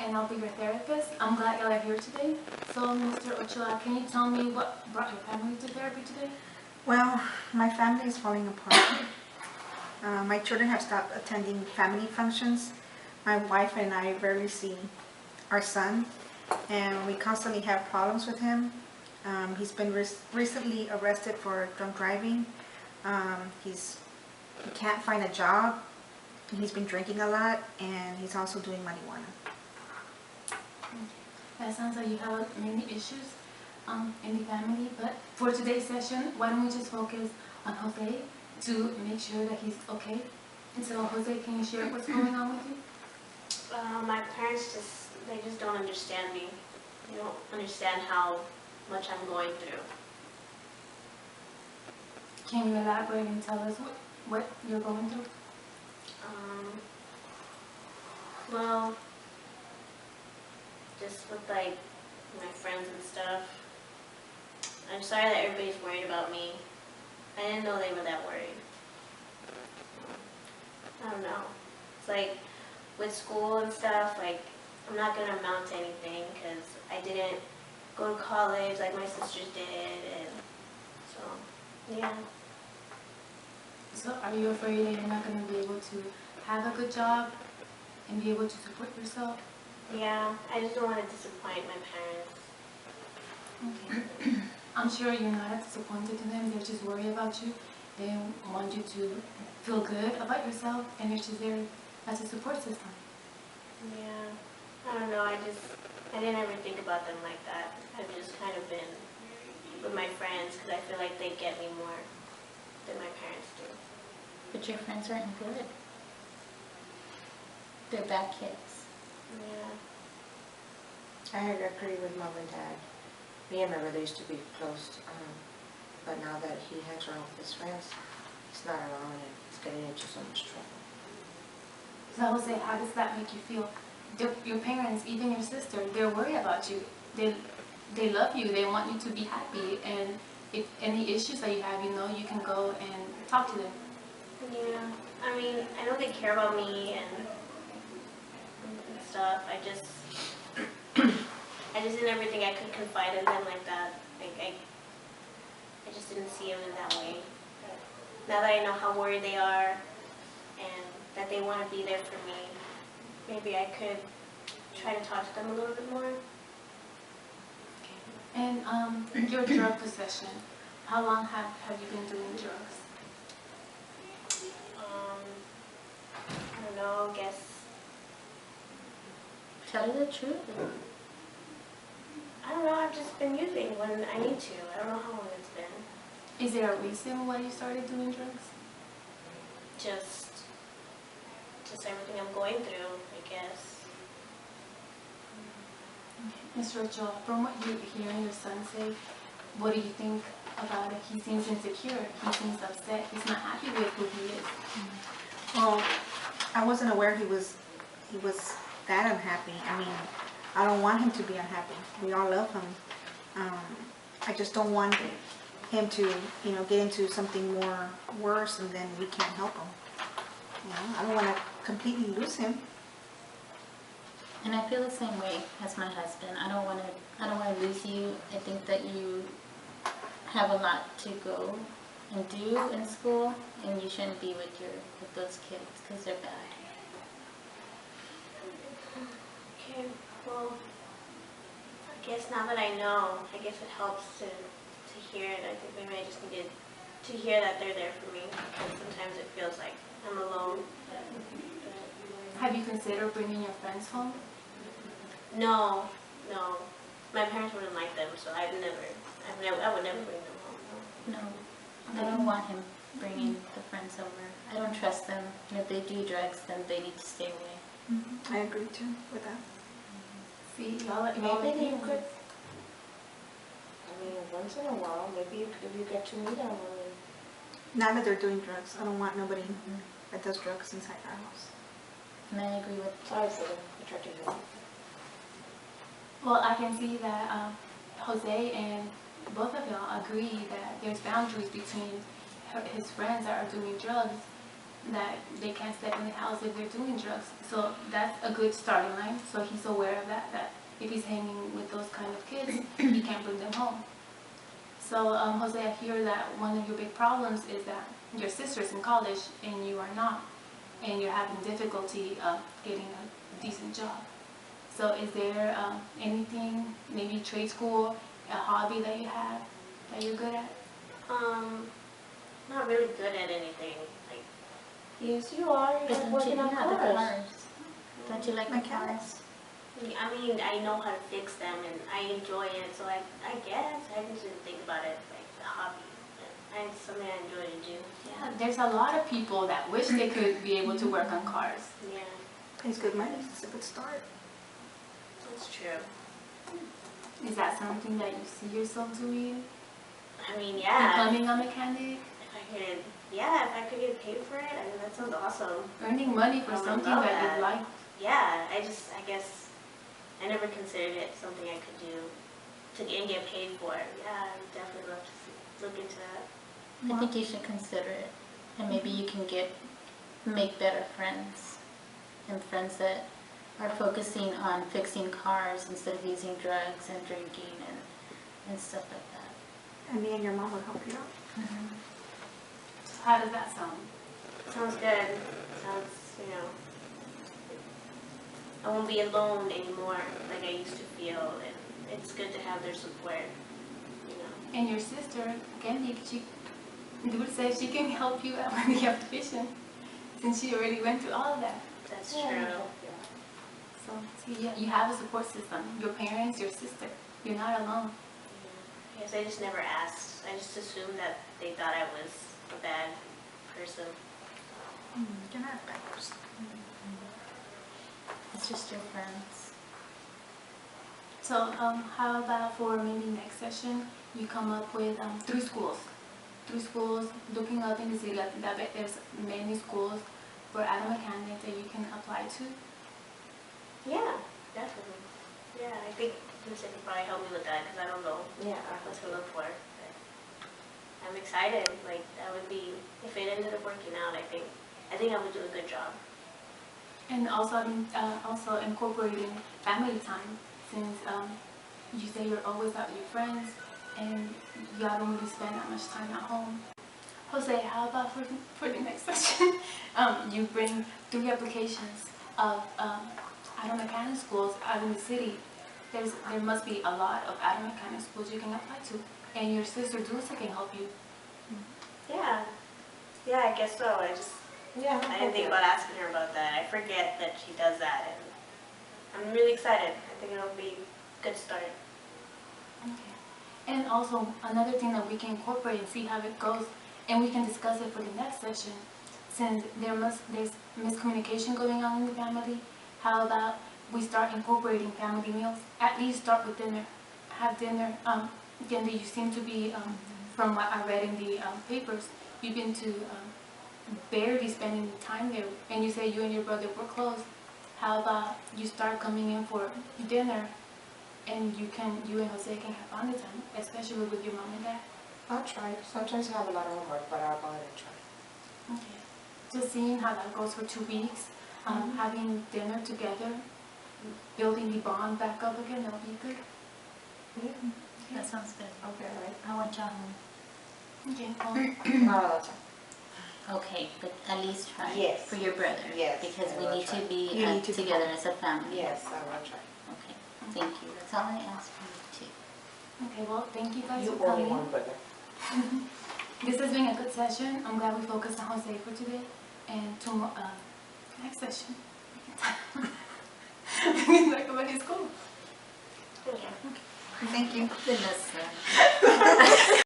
and I'll be your therapist. I'm glad y'all are here today. So, Mr. Ochoa, can you tell me what brought your family to therapy today? Well, my family is falling apart. My children have stopped attending family functions. My wife and I rarely see our son, and we constantly have problems with him. He's been recently arrested for drunk driving. He can't find a job. He's been drinking a lot, and he's also doing marijuana. That sounds like you have many issues in the family, but for today's session, why don't we just focus on Jose to make sure that he's okay? And so, Jose, can you share what's going on with you? My parents just don't understand me. They don't understand how much I'm going through. Can you elaborate and tell us what you're going through? Well, just with like my friends and stuff. I'm sorry that everybody's worried about me. I didn't know they were that worried. I don't know. It's like with school and stuff, like I'm not gonna amount to anything because I didn't go to college like my sisters did, and so yeah. So are you afraid that you're not going to be able to have a good job and be able to support yourself? Yeah, I just don't want to disappoint my parents. Okay. I'm sure you're not disappointed in them. They're just worried about you. They want you to feel good about yourself, and they're just there as a support system. Yeah, I don't know. I didn't ever think about them like that. I've just kind of been with my friends because I feel like they get me more than my parents do. But your friends aren't good. They're bad kids. Yeah. I agree with Mom and Dad. Me and my brother used to be close, but now that he hangs around with his friends, he's not around and he's getting into so much trouble. So Jose, how does that make you feel? Your parents, even your sister, they're worried about you. They love you. They want you to be happy. And if any issues that you have, you can go and talk to them. Yeah. I mean, I know they care about me and stuff. I just didn't ever think I could confide in them like that. Like I just didn't see them in that way. But now that I know how worried they are and that they want to be there for me, maybe I could try to talk to them a little bit more. And your drug possession, how long have you been doing drugs? I don't know, I guess. Tell you the truth. I don't know, I've just been using when I need to. I don't know how long it's been. Is there a reason why you started doing drugs? Just everything I'm going through, I guess. Mr. Ochoa, from what you're hearing your son say, what do you think about it? He seems insecure. He seems upset. He's not happy with who he is. Well, I wasn't aware he was that unhappy. I mean, I don't want him to be unhappy. We all love him. I just don't want him to, get into something more worse, and then we can't help him. I don't want to completely lose him. And I feel the same way as my husband. I don't want to lose you. I think that you have a lot to go and do in school, and you shouldn't be with those kids because they're bad. Okay, well, I guess now that I know, I guess it helps to hear it. I think maybe I just needed to hear that they're there for me, because sometimes it feels like I'm alone. Have you considered bringing your friends home? No. My parents wouldn't like them, so I would never bring them home. No, I don't want him bringing the friends over. I don't trust them. And if they do drugs, then they need to stay away. I agree too with that. See, y'all Maybe you could, once in a while, maybe if you get to meet them. Now that they're doing drugs, I don't want nobody that does drugs inside our house. And I agree with Sorry for the attractive. Well, I can see that Jose and both of y'all agree that there's boundaries between his friends that are doing drugs that they can't step in the house if they're doing drugs. So that's a good starting line. So he's aware of that if he's hanging with those kind of kids, he can't bring them home. So Jose, I hear that one of your big problems is that your sister's in college and you are not, and you're having difficulty getting a decent job. So is there anything, maybe trade school, a hobby that you have that you're good at? Not really good at anything. Like, Yes, you are. You're But working on the cars. cars. Don't you like the Mechanics. cars? I mean, I know how to fix them and I enjoy it, so I guess I just didn't think about it like a hobby. But it's something I enjoy to do. Yeah, there's a lot of people that wish they could be able to work on cars. Yeah, Pays good money. It's a good start. that's true. Is that something that you see yourself doing? I mean, yeah. Becoming a mechanic? If I could get paid for it, I mean, that sounds awesome. Earning money for I would something love that that. you like? Yeah, I guess I never considered it something I could do and get paid for it. Yeah, I would definitely love to look into that. I think you should consider it, and maybe you can make better friends, and friends that are focusing on fixing cars instead of using drugs and drinking and stuff like that. And me and your mom will help you out. How does that sound? Sounds good. Sounds, I won't be alone anymore like I used to feel, and it's good to have their support, And your sister, Candy, she would say she can help you out with the electrician since she already went through all of that. That's Yeah. true. So see, yeah, you have a support system. Your parents, your sister. You're not alone. I guess I just never asked. I just assumed that they thought I was a bad person. You're not a bad person. It's just your friends. So how about for maybe next session, you come up with 3 schools. 3 schools, looking up in the city. I bet there's many schools for auto mechanic that you can apply to. Yeah, definitely. Yeah, I think Vincent could probably help me with that because I don't know Yeah. what to look for. But I'm excited. Like, that would be, if it ended up working out, I think I would do a good job. And also, also incorporating family time, since you say you're always out with your friends and y'all don't really spend that much time at home. Jose, how about for the next session? You bring 3 applications of auto mechanic schools out in the city. There must be a lot of auto mechanic schools you can apply to, and your sister Dulce can help you. Yeah. Yeah, I guess so. Yeah. I didn't think about asking her about that. I forget that she does that, and I'm really excited. I think it'll be a good start. Okay. And also another thing that we can incorporate and see how it goes, and we can discuss it for the next session. Since there's miscommunication going on in the family, how about we start incorporating family meals? At least start with dinner. Have dinner. Again, you seem to be, from what I read in the papers, you've been to barely spending time there, and you say you and your brother were close. How about you start coming in for dinner, and you and Jose can have fun time, especially with your mom and dad. I'll try. Sometimes I have a lot of homework, but I'll go ahead and try. Okay. Just seeing how that goes for 2 weeks, having dinner together, building the bond back up again, that'll be good. Yeah. That sounds good. Okay, right. I want y'all home. Okay. Not all the time. Okay, but at least try Yes. for your brother. Yes, Because I we will need try. to be You need to be together home. as a family. Yes, I will try. Okay, thank you. That's all I ask from you too. Okay, well, thank you guys You for only coming. one brother. This has been a good session. I'm glad we focused on Jose for today. And tomorrow, next session, we can talk about his school. Okay. Thank you. Vanessa.